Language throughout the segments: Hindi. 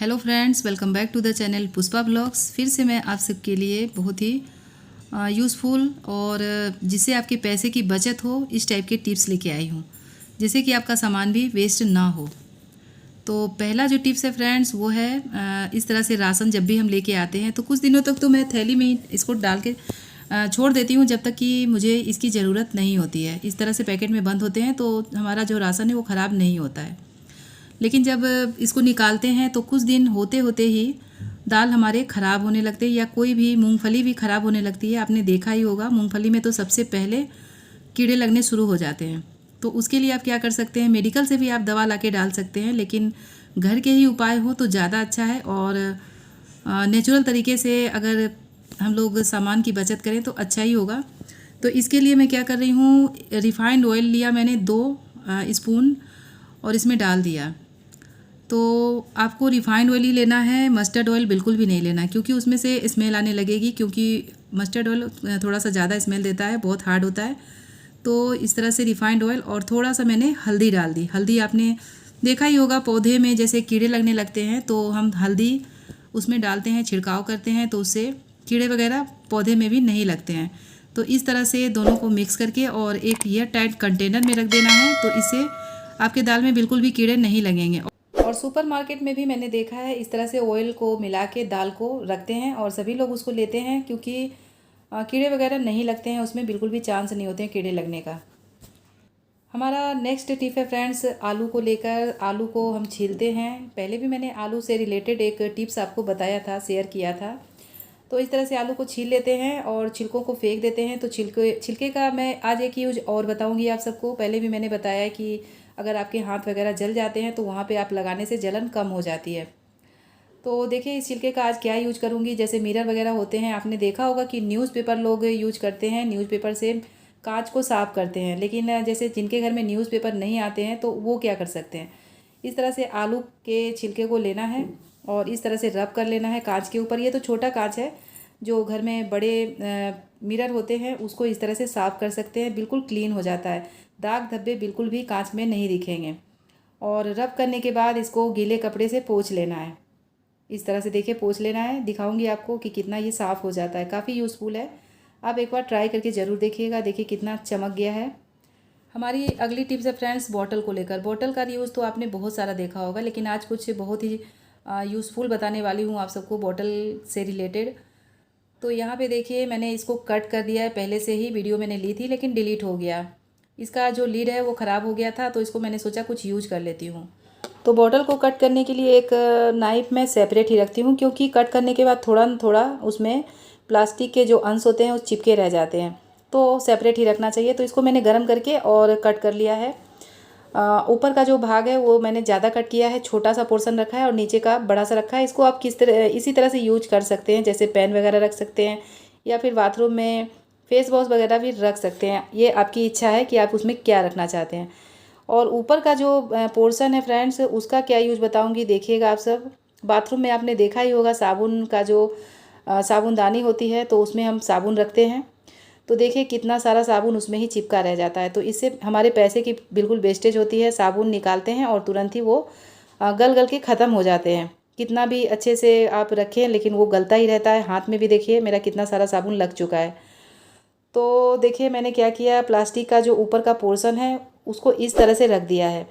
Hello friends, welcome back to the channel Pushpa blogs. फिर से मैं आप सबके लिए बहुत ही यूज़फुल और जिससे आपके पैसे की बचत हो इस टाइप के टिप्स लेके आई हूँ, जिससे कि आपका सामान भी वेस्ट ना हो। तो पहला जो टिप्स है फ्रेंड्स वो है इस तरह से राशन जब भी हम लेके आते हैं तो कुछ दिनों तक तो मैं थैली में ही इसको डाल के छोड़ देती हूँ जब तक कि मुझे इसकी ज़रूरत नहीं होती है। इस तरह से पैकेट में बंद होते हैं तो हमारा जो राशन है वो ख़राब नहीं होता है। लेकिन जब इसको निकालते हैं तो कुछ दिन होते होते ही दाल हमारे ख़राब होने लगते हैं या कोई भी मूंगफली भी ख़राब होने लगती है। आपने देखा ही होगा मूंगफली में तो सबसे पहले कीड़े लगने शुरू हो जाते हैं। तो उसके लिए आप क्या कर सकते हैं, मेडिकल से भी आप दवा ला के डाल सकते हैं, लेकिन घर के ही उपाय हो तो ज़्यादा अच्छा है। और नेचुरल तरीके से अगर हम लोग सामान की बचत करें तो अच्छा ही होगा। तो इसके लिए मैं क्या कर रही हूँ, रिफाइंड ऑयल लिया मैंने 2 स्पून और इसमें डाल दिया। तो आपको रिफाइंड ऑयल ही लेना है, मस्टर्ड ऑयल बिल्कुल भी नहीं लेना, क्योंकि उसमें से स्मेल आने लगेगी। क्योंकि मस्टर्ड ऑयल थोड़ा सा ज़्यादा स्मेल देता है, बहुत हार्ड होता है। तो इस तरह से रिफाइंड ऑयल और थोड़ा सा मैंने हल्दी डाल दी। हल्दी आपने देखा ही होगा, पौधे में जैसे कीड़े लगने लगते हैं तो हम हल्दी उसमें डालते हैं, छिड़काव करते हैं, तो उससे कीड़े वगैरह पौधे में भी नहीं लगते हैं। तो इस तरह से दोनों को मिक्स करके और एक एयर टाइट कंटेनर में रख देना है, तो इससे आपके दाल में बिल्कुल भी कीड़े नहीं लगेंगे। और सुपर मार्केट में भी मैंने देखा है इस तरह से ऑयल को मिला के दाल को रखते हैं और सभी लोग उसको लेते हैं, क्योंकि कीड़े वगैरह नहीं लगते हैं उसमें, बिल्कुल भी चांस नहीं होते हैं कीड़े लगने का। हमारा नेक्स्ट टिप है फ्रेंड्स, आलू को लेकर। आलू को हम छीलते हैं, पहले भी मैंने आलू से रिलेटेड एक टिप्स आपको बताया था, शेयर किया था। तो इस तरह से आलू को छील लेते हैं और छिलकों को फेंक देते हैं। तो छिलके का मैं आज एक यूज और बताऊंगी आप सबको। पहले भी मैंने बताया कि अगर आपके हाथ वगैरह जल जाते हैं तो वहाँ पे आप लगाने से जलन कम हो जाती है। तो देखिए इस छिलके का आज क्या यूज करूँगी। जैसे मिरर वगैरह होते हैं, आपने देखा होगा कि न्यूज़पेपर लोग यूज करते हैं, न्यूज़पेपर से कांच को साफ करते हैं। लेकिन जैसे जिनके घर में न्यूज़पेपर नहीं आते हैं तो वो क्या कर सकते हैं, इस तरह से आलू के छिलके को लेना है और इस तरह से रब कर लेना है कांच के ऊपर। ये तो छोटा कांच है, जो घर में बड़े मिरर होते हैं उसको इस तरह से साफ़ कर सकते हैं, बिल्कुल क्लीन हो जाता है। दाग धब्बे बिल्कुल भी कांच में नहीं दिखेंगे। और रब करने के बाद इसको गीले कपड़े से पोंछ लेना है। इस तरह से देखिए पोंछ लेना है, दिखाऊंगी आपको कि कितना ये साफ़ हो जाता है। काफ़ी यूज़फुल है, आप एक बार ट्राई करके ज़रूर देखिएगा। देखिए कितना चमक गया है। हमारी अगली टिप्स है फ्रेंड्स बॉटल को लेकर। बॉटल का यूज़ तो आपने बहुत सारा देखा होगा, लेकिन आज कुछ बहुत ही यूज़फुल बताने वाली हूँ आप सबको बॉटल से रिलेटेड। तो यहाँ पे देखिए मैंने इसको कट कर दिया है, पहले से ही वीडियो मैंने ली थी लेकिन डिलीट हो गया। इसका जो लीड है वो ख़राब हो गया था, तो इसको मैंने सोचा कुछ यूज कर लेती हूँ। तो बॉटल को कट करने के लिए एक नाइफ में सेपरेट ही रखती हूँ, क्योंकि कट करने के बाद थोड़ा थोड़ा उसमें प्लास्टिक के जो अंश होते हैं वो चिपके रह जाते हैं, तो सेपरेट ही रखना चाहिए। तो इसको मैंने गर्म करके और कट कर लिया है। ऊपर का जो भाग है वो मैंने ज़्यादा कट किया है, छोटा सा पोर्शन रखा है और नीचे का बड़ा सा रखा है। इसको आप किस तरह इसी तरह से यूज कर सकते हैं, जैसे पेन वगैरह रख सकते हैं या फिर बाथरूम में फेस वॉश वगैरह भी रख सकते हैं। ये आपकी इच्छा है कि आप उसमें क्या रखना चाहते हैं। और ऊपर का जो पोर्शन है फ्रेंड्स, उसका क्या यूज बताऊँगी, देखिएगा आप सब। बाथरूम में आपने देखा ही होगा साबुन का जो साबुनदानी होती है, तो उसमें हम साबुन रखते हैं। तो देखिए कितना सारा साबुन उसमें ही चिपका रह जाता है, तो इससे हमारे पैसे की बिल्कुल वेस्टेज होती है। साबुन निकालते हैं और तुरंत ही वो गल गल के ख़त्म हो जाते हैं। कितना भी अच्छे से आप रखें लेकिन वो गलता ही रहता है। हाथ में भी देखिए मेरा कितना सारा साबुन लग चुका है। तो देखिए मैंने क्या किया, प्लास्टिक का जो ऊपर का पोर्शन है उसको इस तरह से रख दिया है।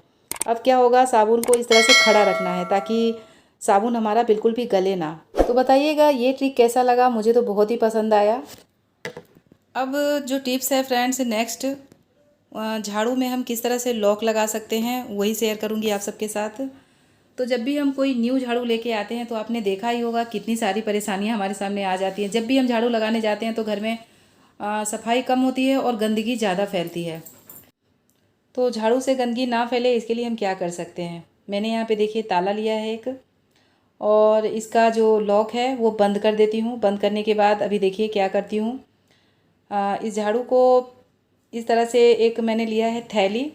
अब क्या होगा, साबुन को इस तरह से खड़ा रखना है ताकि साबुन हमारा बिल्कुल भी गले ना। तो बताइएगा ये ट्रिक कैसा लगा, मुझे तो बहुत ही पसंद आया। अब जो टिप्स है फ्रेंड्स नेक्स्ट, झाड़ू में हम किस तरह से लॉक लगा सकते हैं वही शेयर करूंगी आप सबके साथ। तो जब भी हम कोई न्यू झाड़ू लेके आते हैं तो आपने देखा ही होगा कितनी सारी परेशानियां हमारे सामने आ जाती हैं। जब भी हम झाड़ू लगाने जाते हैं तो घर में सफाई कम होती है और गंदगी ज़्यादा फैलती है। तो झाड़ू से गंदगी ना फैले इसके लिए हम क्या कर सकते हैं, मैंने यहाँ पे देखिए ताला लिया है एक, और इसका जो लॉक है वो बंद कर देती हूँ। बंद करने के बाद अभी देखिए क्या करती हूँ, इस झाड़ू को इस तरह से एक मैंने लिया है थैली,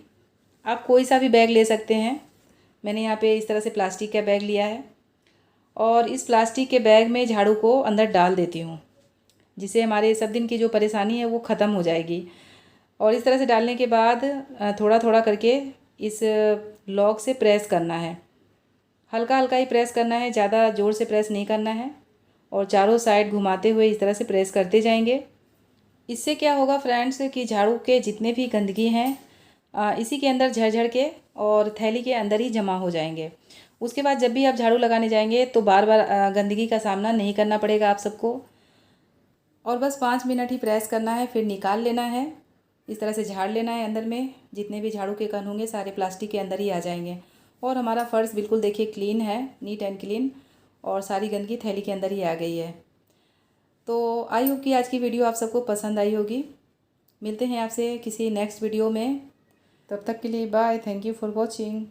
आप कोई सा भी बैग ले सकते हैं। मैंने यहाँ पे इस तरह से प्लास्टिक का बैग लिया है और इस प्लास्टिक के बैग में झाड़ू को अंदर डाल देती हूँ, जिससे हमारे सब दिन की जो परेशानी है वो ख़त्म हो जाएगी। और इस तरह से डालने के बाद थोड़ा थोड़ा करके इस लॉक से प्रेस करना है। हल्का हल्का ही प्रेस करना है, ज़्यादा ज़ोर से प्रेस नहीं करना है। और चारों साइड घुमाते हुए इस तरह से प्रेस करते जाएंगे। इससे क्या होगा फ्रेंड्स कि झाड़ू के जितने भी गंदगी हैं इसी के अंदर झड़ के और थैली के अंदर ही जमा हो जाएंगे। उसके बाद जब भी आप झाड़ू लगाने जाएंगे तो बार बार गंदगी का सामना नहीं करना पड़ेगा आप सबको। और बस 5 मिनट ही प्रेस करना है, फिर निकाल लेना है। इस तरह से झाड़ लेना है, अंदर में जितने भी झाड़ू के कण होंगे सारे प्लास्टिक के अंदर ही आ जाएंगे। और हमारा फ़र्श बिल्कुल देखिए क्लीन है, नीट एंड क्लीन, और सारी गंदगी थैली के अंदर ही आ गई है। तो आई होप कि आज की वीडियो आप सबको पसंद आई होगी। मिलते हैं आपसे किसी नेक्स्ट वीडियो में, तब तक के लिए bye. Thank you for watching.